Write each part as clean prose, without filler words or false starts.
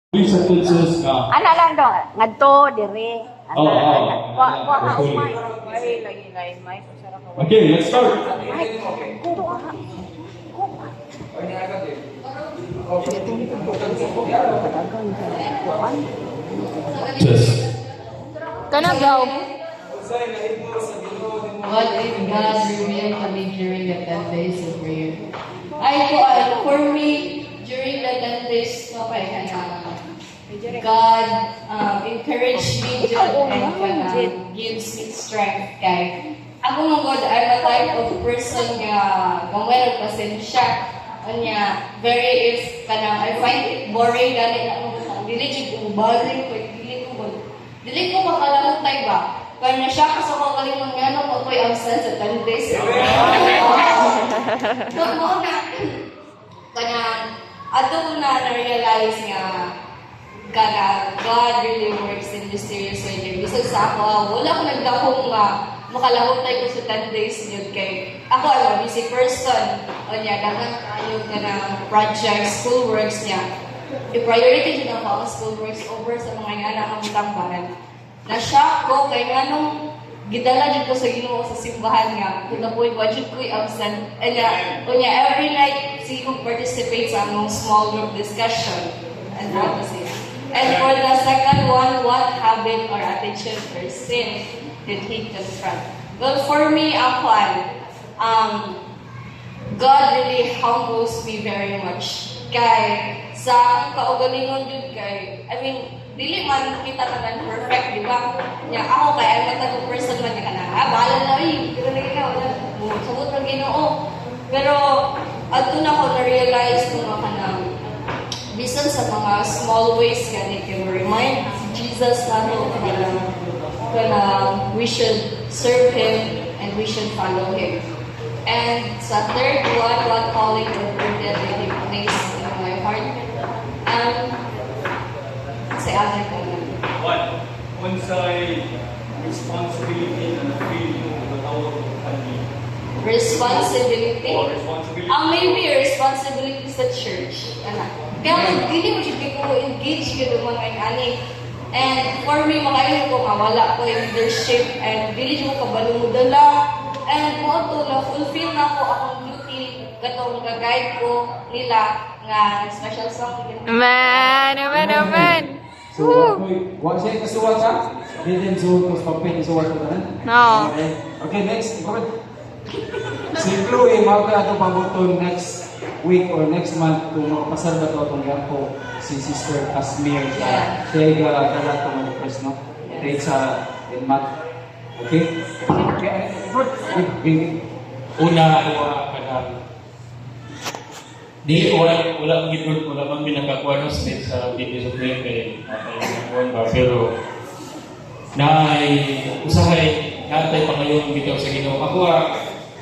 sentences na. Ana lang dong, ngadto dire. Oo, oo. Wa may. Ay lagi lain may sarap ka. Okay, let's start. Ay, kudo ha. Just. Kana daw. What if God revealed to me during the 10 days of prayer? For me, during the 10 days, God encouraged me and gives me strength. Kay ako mga God, I'm a type of person nga gamay og pasensya. Anya, very if I find it boring gani na dili jud boring ko dili ko makalamutay ba. Kaya na siya kasi ako kalimang nga nung ako'y absent sa 10 days. So, mo na, kaya, ato ko na-realize nga, God really works in mysterious way. Bisag sa ako, wala ko nagdakong nga, makalahutay ko sa 10 days yun kay, ako, busy person. O niya, dapat tayo na projects, school works niya. I-priority din ako ang school works over sa mga anak ng tambahan. Na-shock ko kay nga nung gidala dito sa Ginoo sa simbahan nga to the point wa jud ko'y absent and every night si ko participate sa among small group discussion and what to say. And for the second one, what habit or attitude or sin did he confront? Well, for me, God really humbles me very much. Kay sa kaugalingon jud kay dili man kita tanan perfect, di ba? Nya ako kay I'm a type of person man ka na. Bahala na pero lagi ka wala. Sugot ng Ginoo. Pero adto na ko na realize kung kanang bisan sa mga small ways gani can remind Jesus nato kana we should serve Him and we should follow Him. And sa third one, what calling or burden that He placed in my heart. Say other thing. What? Unsay responsibility na na-feel mo matawag ng family? Responsibility? O responsibility? Maybe a responsibility sa church. Kaya hindi mo siya ko engage ka naman ay ani. And for me, makainin ko wala ko yung leadership and dili mo kabalo mo dala. And mo to na fulfill na ko akong duty katong ga-guide ko nila nga special song. Amen. So, what siya kasuwat sa? Didn't so to stop it so what na? No. Okay, next. Si Chloe, mauka ato pambuton next week or next month kung makapasal na to atong gapo si Sister Casmir. Siya gala to mga first, no? Date sa in month. Okay? Una, kanang di wala mang pinakakuha no sa video sa prayer kay nakuha ba pero usahay natay pangayon bitaw sa Ginoo ako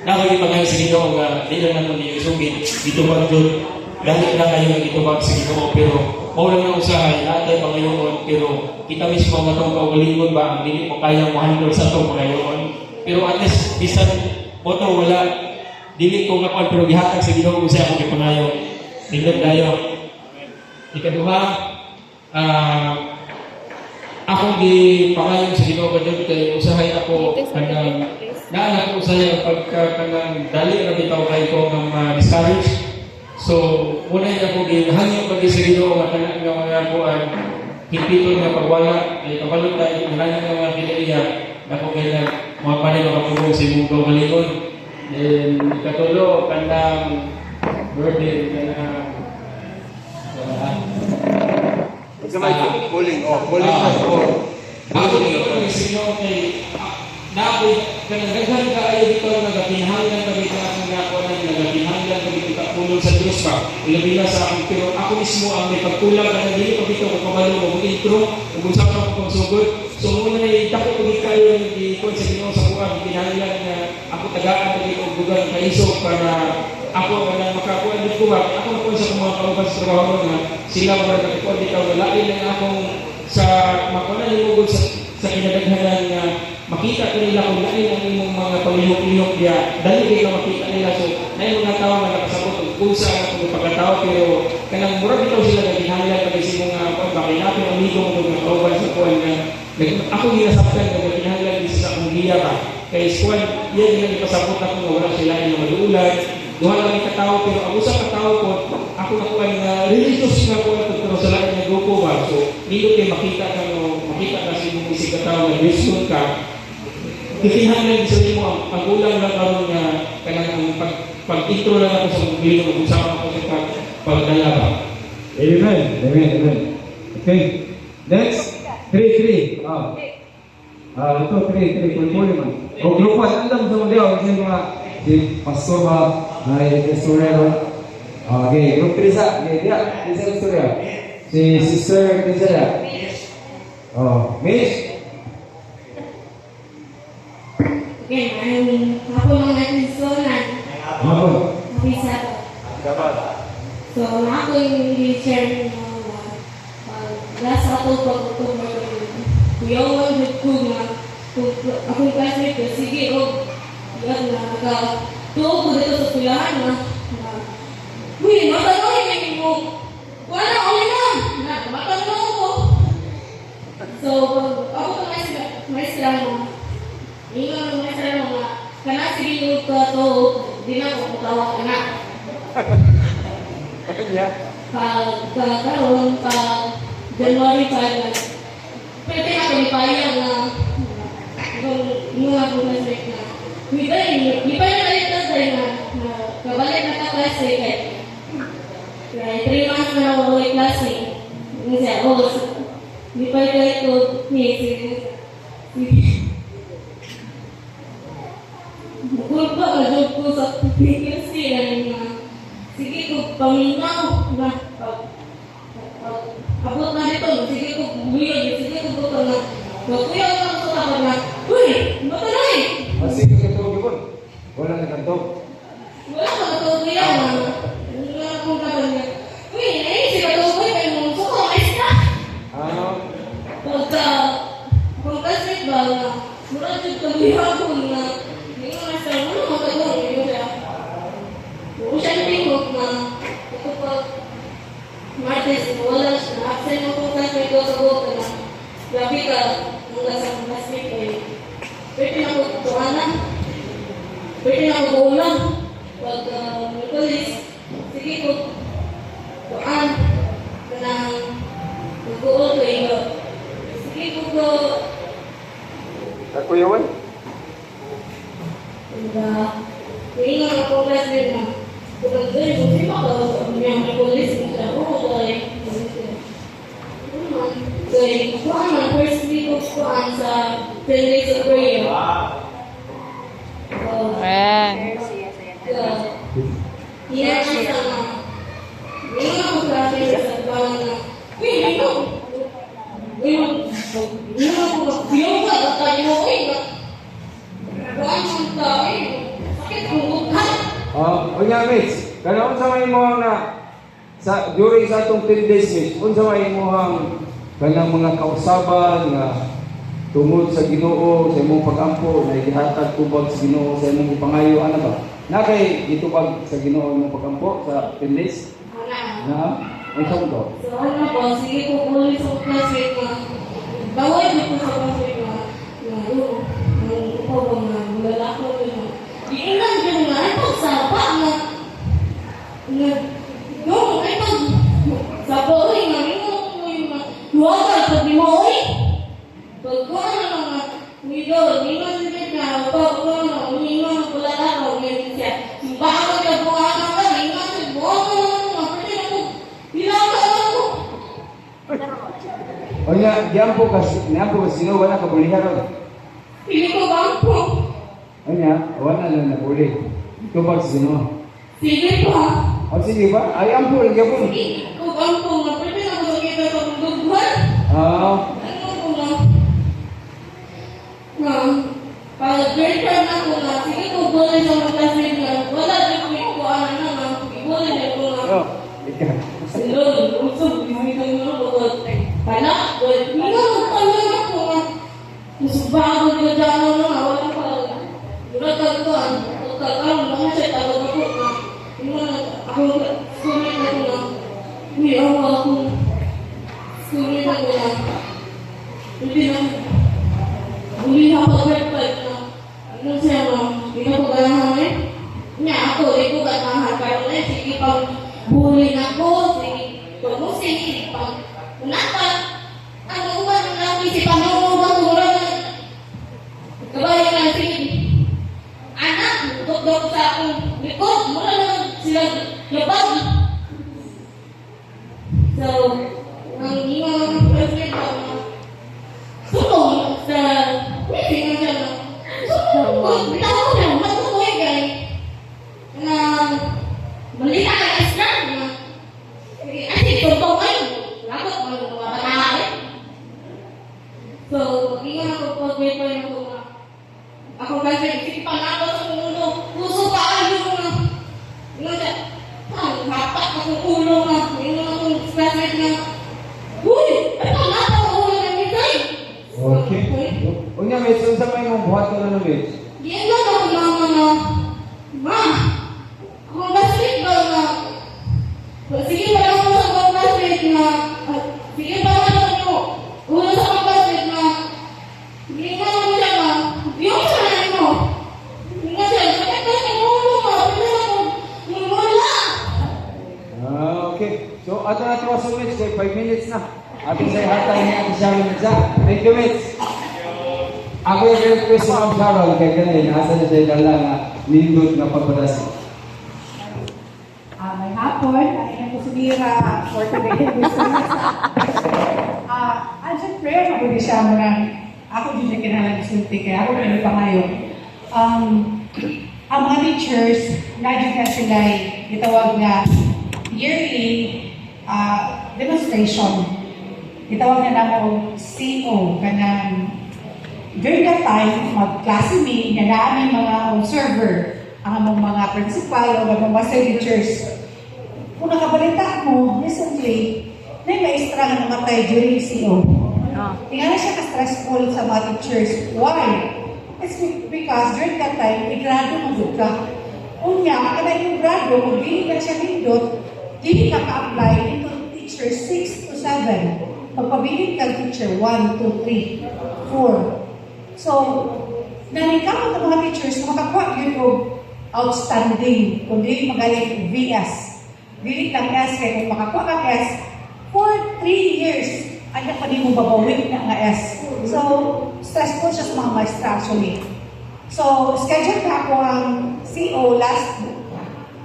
nakagi pangayon sa Ginoo nga di lang naman niyo isugid dito ba jud dahil na kayo nga gitubag sa Ginoo pero mao lang ang usahay natay pangayon pero kita mismo nga tong kaugalingon ba ang dili mo kaya mo handle sa tong pangayon pero at least bisan mo to wala dili ko nga pero gihatag sa Ginoo usa ako gipangayo. Nindot dayo. Ikaduha, akong gipangayo sa Ginoo kadto kay usahay ako kanang naa ko usahay pagka kanang dali ra bitaw kay ko nga discourage. So, una ako gihangyo pag sa Ginoo nga kanang nga mga kuan hipito nga pagwala kay kabalot tayo nga mga pinaiya nako kay mga panay makapulong sa imong kaugalingon. And ikatulo, kanang burden, kanang Bullying na po. ako dito kung sino kay nakoy kanang daghan ka ayo dito nagapinahanglan kami ka ang ako na nagapinahanglan kami kita pulong sa Dios pa ilabi na sa akong pero ako mismo ang may pagkulang kanang dili ko dito ko kabalo mo intro ug sa ako kung sugod so muna na dako ko kayo di ko sa Ginoo sa buwan kinahanglan nga ako tagaan dito og dugang kaiso para ako na makakuha dito ba ako ko sa mga kauban sa trabaho nga sila wala ko dito wala din akong sa makuha ni sa kinadaghanan nga makita ko nila kung lain ang imong mga pamilok-ilok diya dali kayo makita nila so na yung mga tao nga nakasabot kung sa ang pagkatao pero kanang mura bitaw sila nga ginahanglan pag sa mga sulong mo ng kauban sa kuwan nga ako ginasabtan nga kinahanglan din sa akong giya ka. Kay squad, yan yung ipasabot ako nga wala sila yung maluulan. Duha lang katao pero ang usa ka tao po ako nakuha nga religious nga po pero sa lain nga grupo ba. So dito kay makita ka no, makita ka sa imong isig ka tao nga Christian ka. Kinahanglan sa imo ang ulang lang karon nga kanang pag-intro lang ako sa video kung usapan ako sa pagdala ba. Amen. Amen. Amen. Okay. Next. 3-3. Ito, 3-3. Puli man. O grupan, alam sa mga kasi mga si Pastor ba, ay Pastorero. Okay, group 3 sa. Okay, dia. Isa Pastorero. Si Sister Tizaya. Miss. Okay, ako lang natin solan. Ako. Bisa ko. So, ako yung di-share mo nasa ako pag-utom mo kuyawan with ko nga akong classmate ko, sige o yan na nagatuo ko dito sa kuyahan na uy, matanongin mo wala ko na matanong ko so, ako ito maestra mo ingon ng maestra mo nga kana sige ko to di na ko mutawag ka na pagkakaroon January 5 pwede ako ipayang na mga classmate na di pa yung nalita na kabalik na ka-klase kaya 3 months na ako ulit klase di pa yung ito bukod pa ka-job ko sa PPC sige ko paminaw na abot na dito, sige ko buyan, sige ko buto na kuya ko sa tapat na uy, matalay Sige ka ito, Gibon. Wala na kanto. wala ka ito kuya na wala akong tapat niya uy, naisip ka ito kuya kayo mong suko, ayos na pagka kung kasip ba na mura dito kabihapon na hindi mo nasa wala matagong yun siya kung siya tingog na ito pa Martes, wala siya. Absent mo kung classmate ko sa boka na grabe ka mula sa classmate ko eh. Pwede na ko tuwanan. Pwede na ko ulang. Pag police, sige ko tuwan ka ng nag-uol ko iyo. Sige ko Ako yawan? Kuhingan ako classmate na kung doon, kung di ba ka may police mo siya, so, kuhaan ang first week of kuhaan sa 10 days of prayer. Hinahan sa mga hindi ako grabe sa kuhaan na hindi ako tayo kuhaan mo tayo sakit kong bukhan. Unya, Mitch. Kaya unsa may mo na during sa atong 10 days, Mitch, unsa may mo kanang mga kausaban nga tungod sa Ginoo sa imong pag-ampo na gihatag tubag sa Ginoo sa imong ipangayo ano ba? Na kay gitubag sa Ginoo imong pag-ampo sa 10 days? Na? Unsa mo to? So ano po, sige po ulit sa classmate na bawal ko sa classmate na yung upabang na lalako nyo. Iilan ka nga, ay pagsapa na no, ay pagsapa oy, nga mo yung huwagay pag di mo oy. Pagkuhan na mga widol, ningon sila na pagkuhan na, ningon na pula na ako, ngayon siya. Bakit ka buwan na ka, ningon siya, buwan na ako, pwede na ko, bilang ka ako. Unya, diampo ka sino wala ka bulihan ron. Pili ko bangko. Unya, wala na napuli. Tubag sa sino. Sige pa. Sige ba? Ay ampo lang gyapon. Sige ko bangko na pwede na ko kita sa pagduduhan. Ano ko na? Na, pag-girlfriend ako na, sige ko bully sa mga classmate na, wala din ko yung kuhaan na na, ibully na ko na. Silon, usog, hindi ka nyo bukod. Pala, hindi nga magpalala ako na. Musubahan ko nila dyan na, wala pa. Duratag ko, pagkakaroon naman siya, tawag ako na. Yung mga, ako, comment ako na, hindi ako huli na ko na. Huli na ako pagpapag na. Ano siya ma'am? Hindi na ko ganahan eh. Nga ako, di ko ganahan. Pero na, sige pang huli na ko. Sige, tumusin, sige pang unapan. Ano ba nang naisipan mo ba ko na? Kabayan na, sige. Anak, dok sa akong likod. Mura lang sila labag. So, ang gingawa ng president na sulong sa meeting na siya na sulong, bitaw ko na, matukoy kay na malita ka Islam na asik tuntong kayo, lakot mga batahay. So, gingawa ko po na ako kasi isipan ako sa mundo, puso pa ayaw na siya. Hapat akong ulo na, yung akong classmate na, uy, ito na ako ulo ng mitay. Okay. Unya, Mitch, unsa may mong buhat ko na Mitch? Diyan lang ako mama na, ma, akong classmate ba na, sige pa lang ako sa akong classmate na, sige pa lang ako, ulo sa akong classmate na, hindi nga mo siya ma, yung sa nanin mo, hindi nga siya, sakit ka sa ulo ma, hindi na ako, wala. Okay. So, ato na ito sa Mitch, 5 minutes na. Ating sa hatay ni Ate Sharon na. Thank you, Mitch. Ako yung request sa Ma'am Sharon, kaya ganun, nasa na siya dala nga nindot nga pagpadasi. May hapon, ay ko si Mira for today. Andiyan prayer na po siya mo na ako din na kinalang sulti, kaya ako rin pa ngayon. Ang mga teachers, nadyan na sila itawag na yearly demonstration. Itawag na ako CO, kanang during that time, mag-klase me, na namin mga observer, ang among mga principal o mga master teachers. Kung nakabalita mo, recently, may maestra na namatay during CO. Tingnan na siya ka-stressful sa mga teachers. Why? It's because during that time, igrado mo ka. Unya, kada yung grado, kung hindi na siya nindot, hindi ka ka-apply into teacher 6 to 7. Pagpabiling ka teacher 1, 2, 3, 4. So, naningkamot ng mga teachers, makakuha yun o outstanding, kung di magaling VS. Dili lang S, kaya kung makakuha ka S, for 3 years, ay pa di mo babawin na nga S. So, stressful siya sa mga maestra actually. So, schedule na ako ang CO last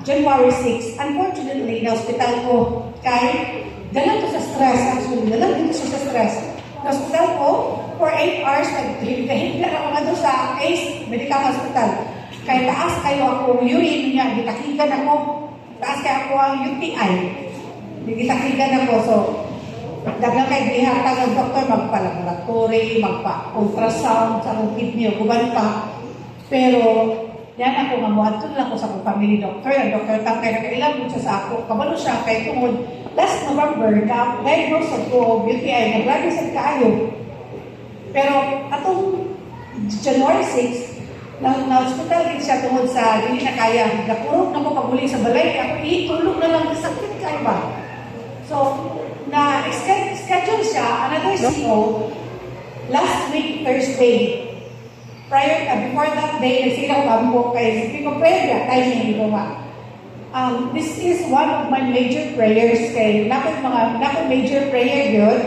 January 6. Unfortunately, na-hospital ko kay dalang ko sa stress actually. Dalang dito siya sa stress. Na-hospital ko for 8 hours, naghihinga ako nga doon sa ACE Medical Hospital. Kaya taas kayo ako urine niya, gitakigan ako. Taas kayo ako ang UTI. Gitakigan ako. So, dagang kay bihatag ang doktor, magpa-laboratory, magpa-ultrasound sa akong kidney o kuban pa. Pero, yan ako nga muadto lang ako sa akong family doctor. Ang doktor tam kaya nakailang mo siya sa ako. Kabalo siya kay tungod. Last November, na-diagnose ako UTI, nag-lagi sa kaayo. Pero, atong January 6, na-hospital din siya tungod sa hindi na kaya. Nakurog na ko paguli sa balay. Ako itulog na lang sa sakit kayo ba? So, na-schedule siya, another CO, last week, Thursday. Before that day, nagsilaw kami po kay hindi ko pwede, tayo siya hindi ko ma. This is one of my major prayers kay nakon major prayer yun.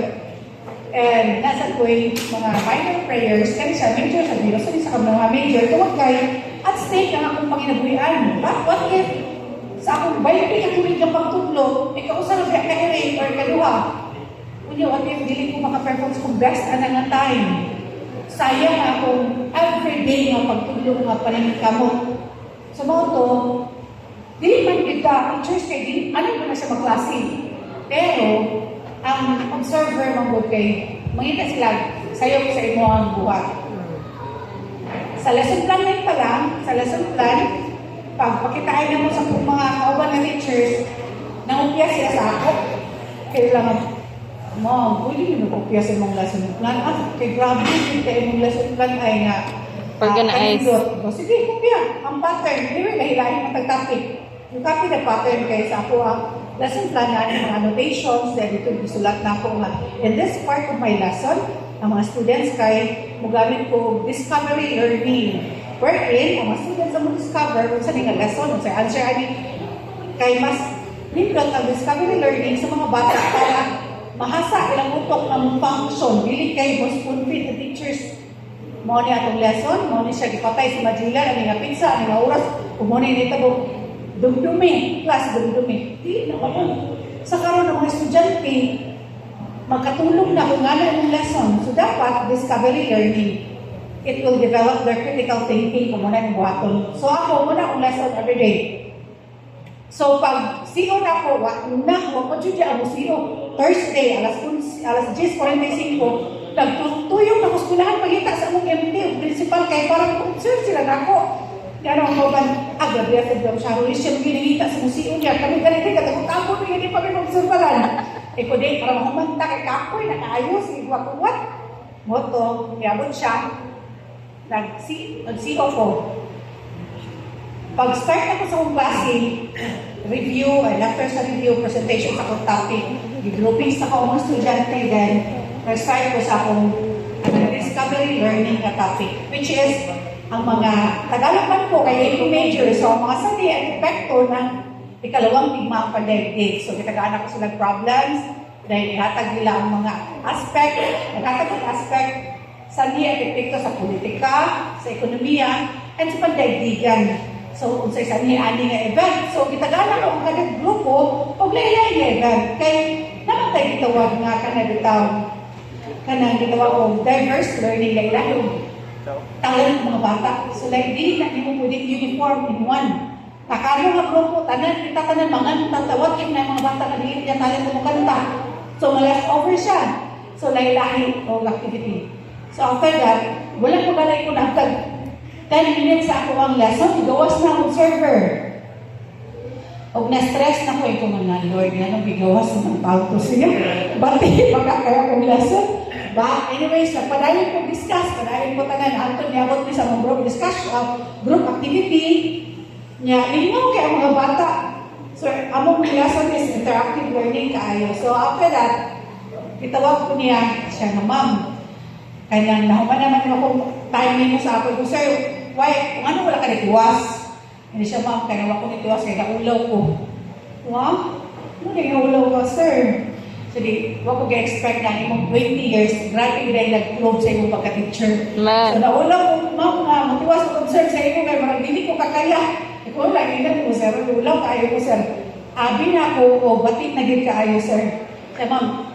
And nasa ko yung mga minor prayers, kaya siya major sa Diyos, so sa mga major, kawag kayo, at stake ang akong panginabuhian. But what if sa akong bayan, ikakulit ng pagtudlo, ikaw sa nabya ka-erate or kaluha. Kunya, what if dili ko maka-perform kung best anang time. Sayang akong everyday nga pagtudlo nga paningkamot. Sa mga to, dili man kita, teachers kay dili, ano ba na siya maklase. Pero, ang observer mong kay, mangita sila, sayo sa imo ang buhat. Sa lesson plan pa lang, sa lesson plan, pagpakitain na mo sa mga kauban na teachers, nangupya siya sa ako. Kailangan, Mom, pwede nyo nagupya sa mong lesson plan. Kay grabe, hindi mong lesson plan ay nga. Organize. Sige, kupya. Ang pattern, hindi rin nahilahin ang pag-topic. Yung copy na pattern kayo sa ako, lesson plan na mga annotations, then ito gisulat na ako nga. In this part of my lesson, ang mga students kay mugamit ko discovery learning. Wherein, ang mga students na mo-discover kung saan nga lesson, kung saan answer, kay mas nindot ang discovery learning sa mga bata para mahasa ilang utok ng function. Dili kay mo spoon-feed the teachers. Mo ni atong lesson, mo ni siya gipatay sa Magellan, ang nga pizza, ang nga oras, kung mo ni nitabo, dumdumi, class dumdumi. Di na ako. Sa karon ng mga estudyante, magkatulong na kung ano yung lesson. So dapat, discovery learning. It will develop their critical thinking kung muna yung buhaton. So ako, muna akong lesson every day. So pag CEO na ako, wako dyan dyan ako CEO. Thursday, alas 10:45, nagtutuyong na kuskulahan pagkita sa among MT, principal, kay parang concern sila na ako. Kaya naman ko ba, grabe at daw siya, huli siya ginigita sa museo niya. Kami ganito, katapon na hindi pa rin magsurbalan. E ko din, para makumanta kay Kapoy, nakaayos, igwa-kuwat. Moto, niyabot siya. Nag-CEO ko. Pag-start ako sa akong klase, review, and after sa review, presentation sa akong topic, i-groupings na ako mga estudyante, then nag-start ko sa akong discovery learning na topic, which is ang mga Tagalog man po kay AP major, so ang mga sali at epekto ng ikalawang tigma ang pagdaigdig. So kitagaan ako silang problems, dahil ihatag nila ang mga aspect, naghatag ang aspect sali at epekto sa politika, sa ekonomiya, and sa pagdaigdigan. So, kung sa isa niya ani nga event, so kitagana ko ang kanang grupo, o laylay nga event. Kay, naman tayo gitawag nga kanang gitawag o diverse learning laylay yung talent ng mga bata. So, like, di na mo pwede uniform in one. Nakano nga grupo, tanan, mga tatawagin na mga bata na di niya talent ng kanta. So, ma-leftover siya. So, laylahi o activity. So, after that, wala ko balay ko na 10 minutes sa ako ang lesson, igawas na akong server. O na-stress na ko ito mga Lord, nga nang bigawas ng tao to siya. Bati, magkakaya akong lesson. But anyways, padayon ko discuss, padayon ko tanan, Anton, niabot ko sa mga group activity, niya, lingaw kaya ang mga bata. So, among lesson is interactive learning kaayo. So, after that, itawag ko niya, siya na ma'am, kaya nahuman naman ako timing mo sa ako ko, sir, why, kung ano wala ka nitiwas? Hindi siya, ma'am, kaya nawa ko nitiwas, kaya naulaw ko. Wow? Ano na naulaw ko, sir? So, wala ko ga-expect na imong 20 years, grabe gina nag-clove sa imong pagka-teacher. So, naulaw ko, ma'am, matiwas ko, sir, sa imo, kaya marang hindi ko kakaya. Ikaw lang, ilan ko, sir, naulaw kaayo ko, sir. Abi na ako, o batik na gid kaayo, sir. Kaya, ma'am,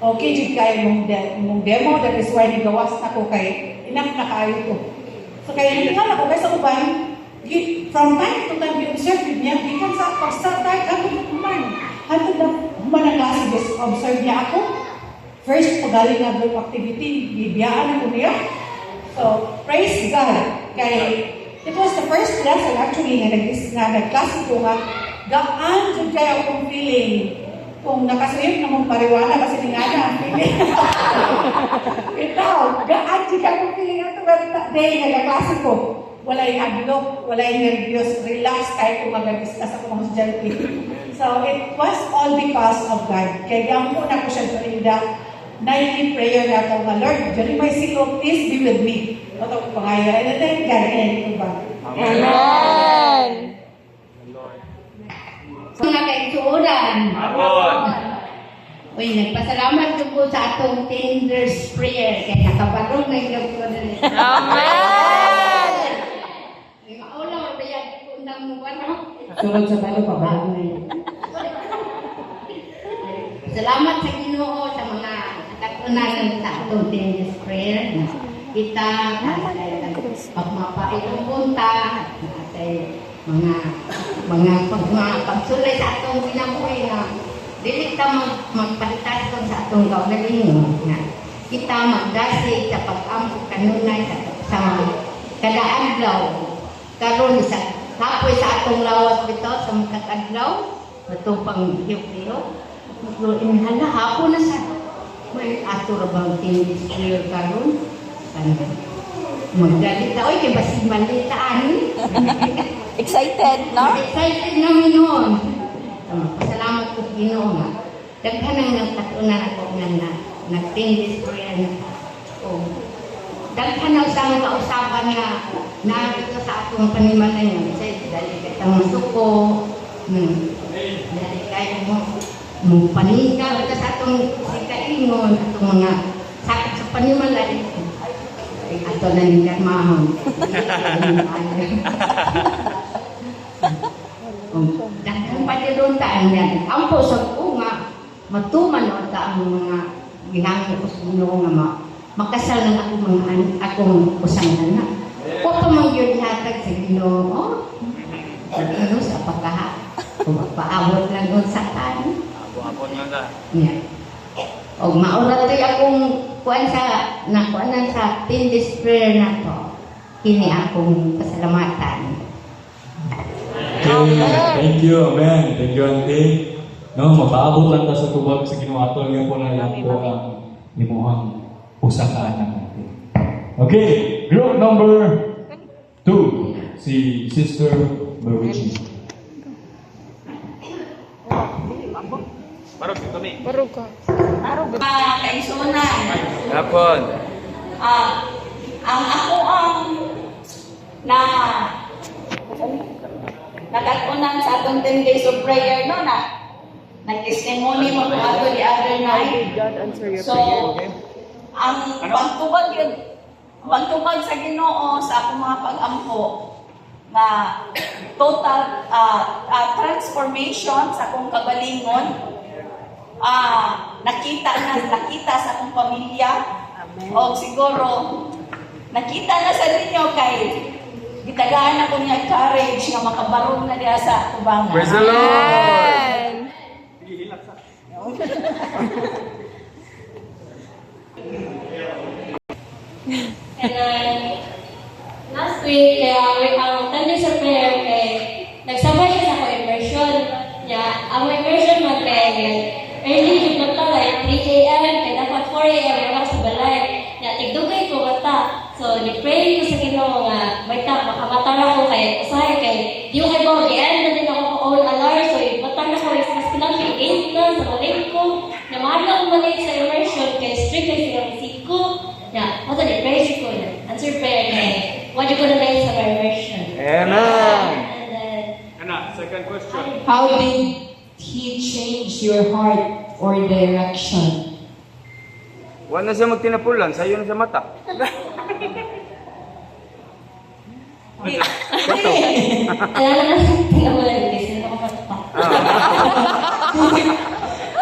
okay, jud kay mong demo, that is why nigawas na ko kay enough na kaayo ko. So kaya natingal ako kay sa uban, from time to time i-observe niya, gikan sa pag-start tayo, hanggang human. Hanggang na human ang klase, observe niya ako. First, pagaling na group activity, bibiyaan ako niya. So, praise God. Kay, it was the first lesson actually na nag-klase ko nga, gaan jud kay akong feeling. Kung nakasuyod na mong pariwana kasi nga na ang feeling. Ito, gaan siya kung feeling ito ganito day na klase ko. Wala yung adlok, wala yung nervyos, relax kahit kung mag-discuss ako mga estudyante. So, it was all because of God. Kaya gampo na ko siya during the nightly prayer na ito nga, Lord, during my sickle, please be with me. Ito ko pangaya. And then, God, and ba? Amen. Mga kaigsuuran. Abon. Uy, nagpasalamat ko sa atong Tinder's prayer kaya nakabarong na yung ko na rin. Amen. May maulaw, kaya undang mo ba, no? Sunod sa tayo pa ba? Salamat sa Ginoo sa mga nakatunayan sa atong Tinder's prayer. Kita, pagmapait ang punta, mga pagsulay sa atong ginabuhi na dili ta magpalitas sa atong kaugalingon nga kita magdasig sa pag-ampo kanunay sa kada adlaw karon sa kapoy sa atong lawas bitaw sa mga adlaw ato pang hiyop-hiyop inhala hapon na sa may ato ra bang Tinder's prayer karon magdalita oy kay basig malita ani. Excited, no? Excited namin noon. Pasalamat ko Ginoo nga. Daghan ang nagkatunan ako nga na nagtindis ko yan. Daghan na sa mga kausapan nga narito sa akong panimanan nga. Kasi dali katang suko, dali kayo mo panika ka sa atong sikaingon, atong mga sakit sa panimanan. Ato na ning karmahon. Daghan pa doon taan yan. Ampo sa nga matuman o ta ang mga gihangin ko sa Ginoo nga makasal ng akong usang anak. Kung pa man yun hatag sa Ginoo, ano sa paabot lang doon sa kan. Abot nga ka. Yeah. O mauratoy akong kuan sa tindis prayer na to. Kini akong pasalamatan. Okay, thank you, amen. Thank you, auntie. No, mapaabot lang ta sa tubag sa Ginoo ato nga po na lang po ang limuhang usa ka anak natin. Okay, group number 2, si Sister Marucci. Kaisunan. Hapon. Ang ako ang nagkatunan sa atong 10 days of prayer no na nag-testimony mo kung ato the other night. So, ang pagtubag sa Ginoo sa akong mga pag-ampo na total transformation sa akong kagalingon, nakita sa akong pamilya. O siguro nakita na sa ninyo kay gitagaan ako niya courage nga makabarog na diya sa tubangan. Praise the Lord! And then, last week, ang tanda sa prayer kay nagsabay siya sa ako immersion. Ang immersion man kay early yung mata, like 3 a.m. kay dapat 4 a.m. wala sa balay. Tigdugay ko mata. So, ni-pray ko sa Ginoo nga, makamatara ko kay usahay kay di ko kay bawa, di-end na din ako ko all alarm. So, matara ko, mas pinag 8 na sa maling ko. Mahal ako malik sa immersion kay strict kay silang ko. Mata ni-pray ko na. Answer prayer kay, what you gonna make sa immersion? Amen! And then, Second question. How did He change your heart or direction? Wala na siya magtinapulan, sayo na sa mata. alala na tingnan mo lang guys, hindi ako matapak.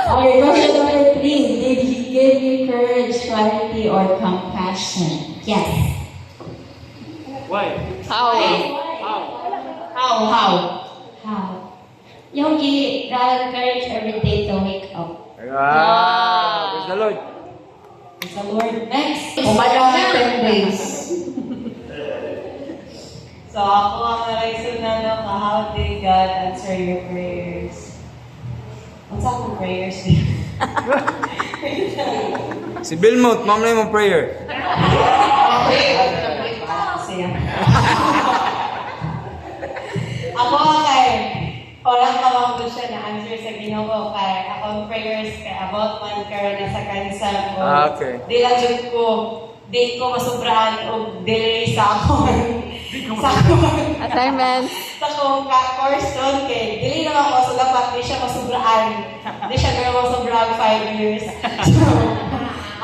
Okay, question number 3. Did He give you courage, clarity, or compassion? Yes. Why? How? Yung courage every day to wake up. Praise the Lord. Praise the Lord. Next. Umalang 10 days. So ako ang nalaison na no, how did God answer your prayers? What's akong prayers? Si Bilmouth, ma'am na yung prayer. Siya. Ako kay walang tawag ko siya na answer sa Ginoo kay akong prayers kay about man karon na sa cancer ko. Okay. Di lang jud ko masubrahan og delay sa akong Assignment. sa akong course doon kay dili naman ako sa dapat di siya masubrahan. Di siya gawin masubrahan 5 years. So,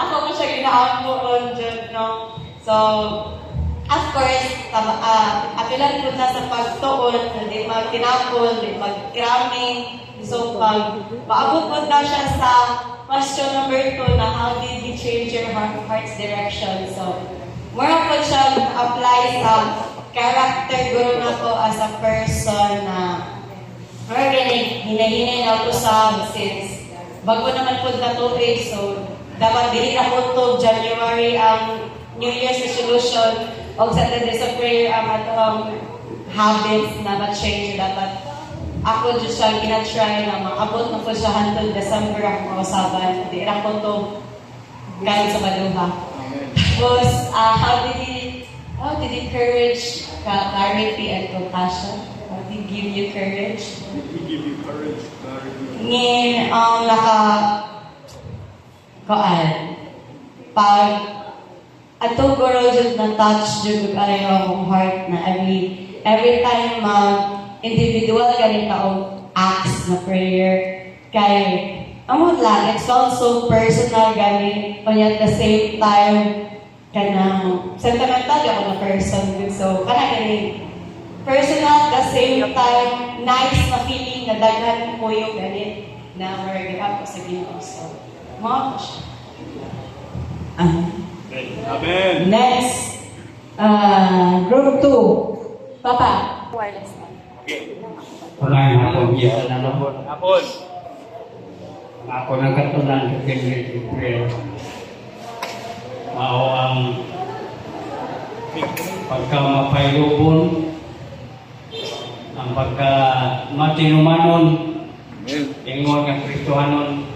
ako mo siya ginaampo on jud no. So of course, apilan po na sa pagtuon, di magtinapon, di mag-cramming. So, paabot po na siya sa question number 2 na how did He change your heart's direction? So, more po siya apply sa character guru na ko as a person na hinahinay na po sa since bago naman po na tuig. So, dapat dili na po to January ang New Year's resolution o sa 10 days of prayer ang atong habits na ma-change dapat ako dyan siya ginatry na maabot na po siya hantod December ang kausaban. Di ra po to galing sa Baduha. Tapos, how did he encourage clarity and compassion? How did He give you courage. He give you courage. Very good. Ngayon, pag atong guro jud na touch jud kayo akong heart na every time individual ganito og acts na prayer kay amot lang it sounds so personal gani but at the same time kanang sentimental ako na person good so kana gani personal at the same time nice na feeling na daghan mo yung ganit na maragay ako sa Ginoo so mo siya. Amen. Next, group 2. Papa. Wireless. Unahin ako biya na naman. Hapon. Ako nagkatunan sa Kingdom Prayer. Mao ang pagka mapailubon, ang pagka matinumanon, ingon ng Kristohanon,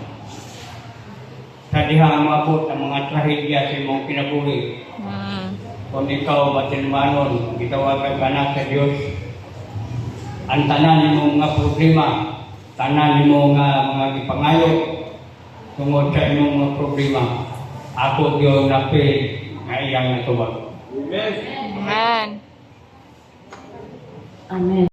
sa diha mabot ang mga trahedya sa imong kinabuhi. Kung ikaw matinumanon, gitawag kang anak sa Diyos, ang tanan mo nga problema, tanan mo nga mga gipangayo, tungod sa imong mga problema, ako Diyos napi nga iyang natubag. Amen. Amen. Amen.